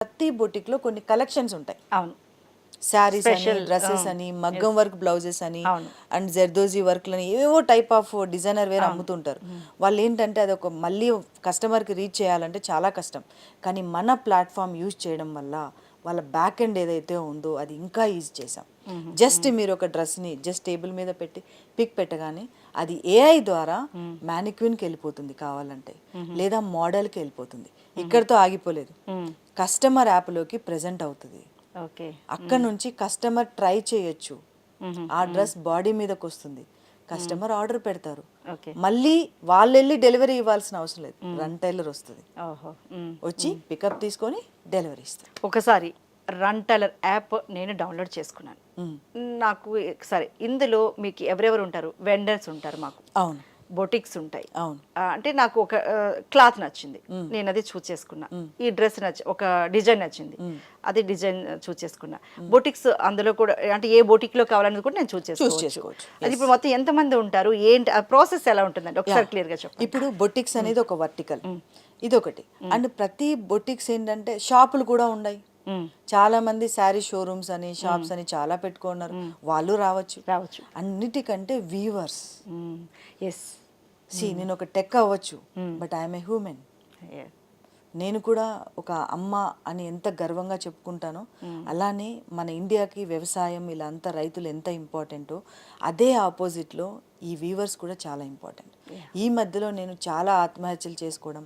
ప్రతి బొటిక్లో కొన్ని కలెక్షన్స్ ఉంటాయి. అవును. శారీస్ అని, స్పెషల్ డ్రెస్సెస్ అని, మగ్గం వర్క్ బ్లౌజెస్ అని, అవును. అండ్ జర్దోజీ వర్క్లని ఏవేవో టైప్ ఆఫ్ డిజైనర్ వేర్ అమ్ముతుంటారు. వాళ్ళు ఏంటంటే అది ఒక మళ్ళీ కస్టమర్కి రీచ్ చేయాలంటే చాలా కష్టం. కానీ మన ప్లాట్ఫామ్ యూజ్ చేయడం వల్ల వాళ్ళ బ్యాక్ ఎండ్ ఏదైతే ఉందో అది ఇంకా ఈజీ చేసాం. జస్ట్ మీరు ఒక డ్రెస్ని జస్ట్ టేబుల్ మీద పెట్టి పిక్ పెట్టగానే అది ఏఐ ద్వారా మ్యానిక్విన్కి వెళ్ళిపోతుంది కావాలంటే, లేదా మోడల్కి వెళ్ళిపోతుంది. ఇక్కడితో ఆగిపోలేదు, కస్టమర్ యాప్లోకి ప్రజెంట్ అవుతుంది. ఓకే. అక్కడ నుంచి కస్టమర్ ట్రై చేయొచ్చు. ఆ డ్రెస్ బాడీ మీదకి వస్తుంది, కస్టమర్ ఆర్డర్ పెడతారు, ఓకే. మళ్ళీ వాళ్ళు వెళ్ళి డెలివరీ ఇవ్వాల్సిన అవసరం లేదు. రన్ టైలర్ వస్తుంది, ఓహో. వచ్చి పికప్ తీసుకొని డెలివరీ ఇస్తారు. ఒకసారి రన్ టైలర్ యాప్ నేను డౌన్లోడ్ చేసుకున్నాను. నాకు సరే ఇందులో మీకు ఎవరెవరు ఉంటారు? వెండర్స్ ఉంటారు, మాకు అవును, బొటిక్స్ ఉంటాయి. అవును. అంటే నాకు ఒక క్లాత్ నచ్చింది, నేను అది చూస్ చేసుకున్నా. ఈ డ్రెస్ ఒక డిజైన్ నచ్చింది, అది డిజైన్ చూస్ చేసుకున్నా. బొటిక్స్ అందులో కూడా అంటే ఏ బొటిక్ లో కావాలనేది కూడా నేను చూస్ చేసుకోవచ్చు. అది ఇప్పుడు మొత్తం ఎంతమంది ఉంటారు, ఏంటి ఆ ప్రాసెస్ ఎలా ఉంటుందండి ఒకసారి క్లియర్ గా చెప్పండి. ఇప్పుడు బొటిక్స్ అనేది ఒక వర్టికల్, ఇది ఒకటి. అండ్ ప్రతి బొటిక్స్ ఏంటంటే షాపులు కూడా ఉన్నాయి. చాలా మంది శారీ షోరూమ్స్ అని, షాప్స్ అని చాలా పెట్టుకున్నారు, వాళ్ళు రావచ్చు. అన్నిటికంటే వీవర్స్. ఎస్, నేను ఒక టెక్ అవ్వచ్చు, బట్ ఐఎమ్ ఏ హ్యూమెన్. నేను కూడా ఒక అమ్మ అని ఎంత గర్వంగా చెప్పుకుంటానో, అలానే మన ఇండియాకి వ్యవసాయం ఇలా అంతా రైతులు ఎంత ఇంపార్టెంటో, అదే ఆపోజిట్లో ఈ వీవర్స్ కూడా చాలా ఇంపార్టెంట్. ఈ మధ్యలో నేను చాలా ఆత్మహత్యలు చేసుకోవడం,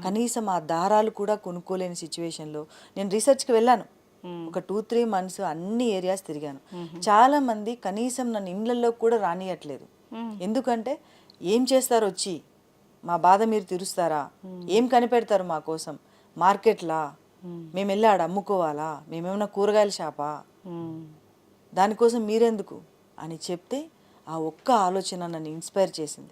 కనీసం ఆ దారాలు కూడా కొనుక్కోలేని సిచ్యువేషన్లో నేను రీసెర్చ్కి వెళ్ళాను. ఒక 2-3 months అన్ని ఏరియాస్ తిరిగాను. చాలా మంది కనీసం నన్ను ఇళ్ళల్లో కూడా రానియట్లేదు. ఎందుకంటే ఏం చేస్తారు వచ్చి, మా బాధ మీరు తీరుస్తారా, ఏం కనిపెడతారు మా కోసం, మార్కెట్లా మేము వెళ్ళి ఆడ అమ్ముకోవాలా, మేమేమన్నా కూరగాయల షాపా, దానికోసం మీరెందుకు అని చెప్తే ఆ ఒక్క ఆలోచన నన్ను ఇన్స్పైర్ చేసింది.